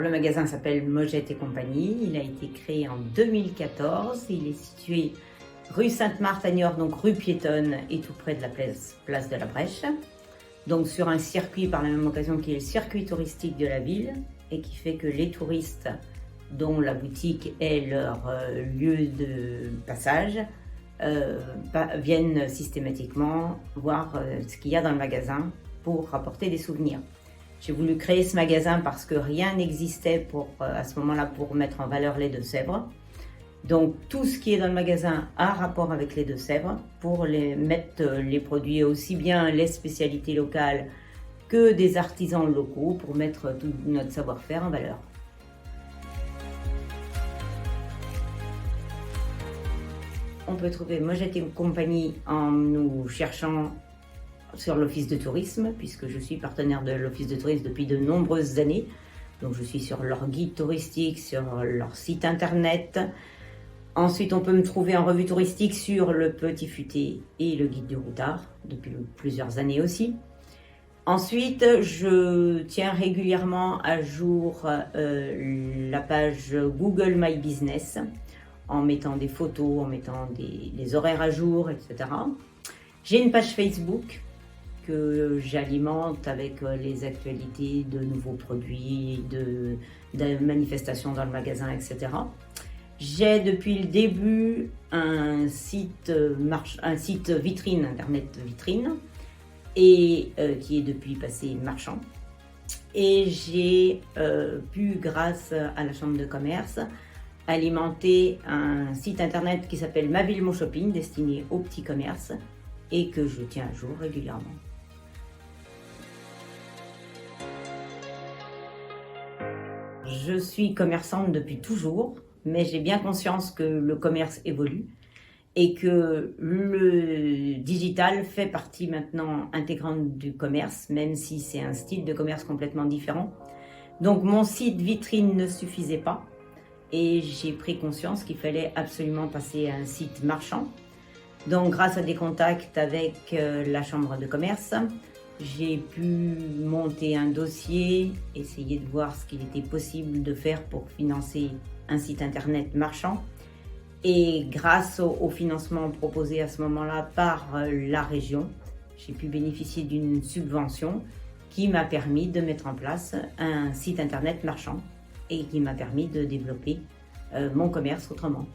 le magasin s'appelle Mojette et compagnie. Il a été créé en 2014. Il est situé rue Sainte-Marthe à Niort, donc rue piétonne et tout près de la place de la Brèche. Donc sur un circuit par la même occasion qui est le circuit touristique de la ville et qui fait que les touristes dont la boutique est leur lieu de passage viennent systématiquement voir ce qu'il y a dans le magasin pour rapporter des souvenirs. J'ai voulu créer ce magasin parce que rien n'existait à ce moment-là pour mettre en valeur les Deux-Sèvres. Donc tout ce qui est dans le magasin a rapport avec les Deux-Sèvres pour mettre les produits, aussi bien les spécialités locales que des artisans locaux, pour mettre tout notre savoir-faire en valeur. On peut trouver Mojette et compagnie en nous cherchant sur l'office de tourisme, puisque je suis partenaire de l'office de tourisme depuis de nombreuses années. Donc je suis sur leur guide touristique, sur leur site internet. Ensuite, on peut me trouver en revue touristique sur le Petit Futé et le guide du routard, depuis plusieurs années aussi. Ensuite, je tiens régulièrement à jour la page Google My Business, en mettant des photos, en mettant les horaires à jour, etc. J'ai une page Facebook que j'alimente avec les actualités de nouveaux produits, de manifestations dans le magasin, etc. J'ai depuis le début un site vitrine, internet vitrine, et qui est depuis passé marchand. Et j'ai pu, grâce à la chambre de commerce, alimenter un site internet qui s'appelle Ma Ville Mon Shopping, destiné aux petits commerces, et que je tiens à jour régulièrement. Je suis commerçante depuis toujours, mais j'ai bien conscience que le commerce évolue et que le digital fait partie maintenant intégrante du commerce, même si c'est un style de commerce complètement différent. Donc mon site vitrine ne suffisait pas et j'ai pris conscience qu'il fallait absolument passer à un site marchand. Donc grâce à des contacts avec la chambre de commerce, j'ai pu monter un dossier, essayer de voir ce qu'il était possible de faire pour financer un site internet marchand. Et grâce au financement proposé à ce moment-là par la région, j'ai pu bénéficier d'une subvention qui m'a permis de mettre en place un site internet marchand et qui m'a permis de développer mon commerce autrement.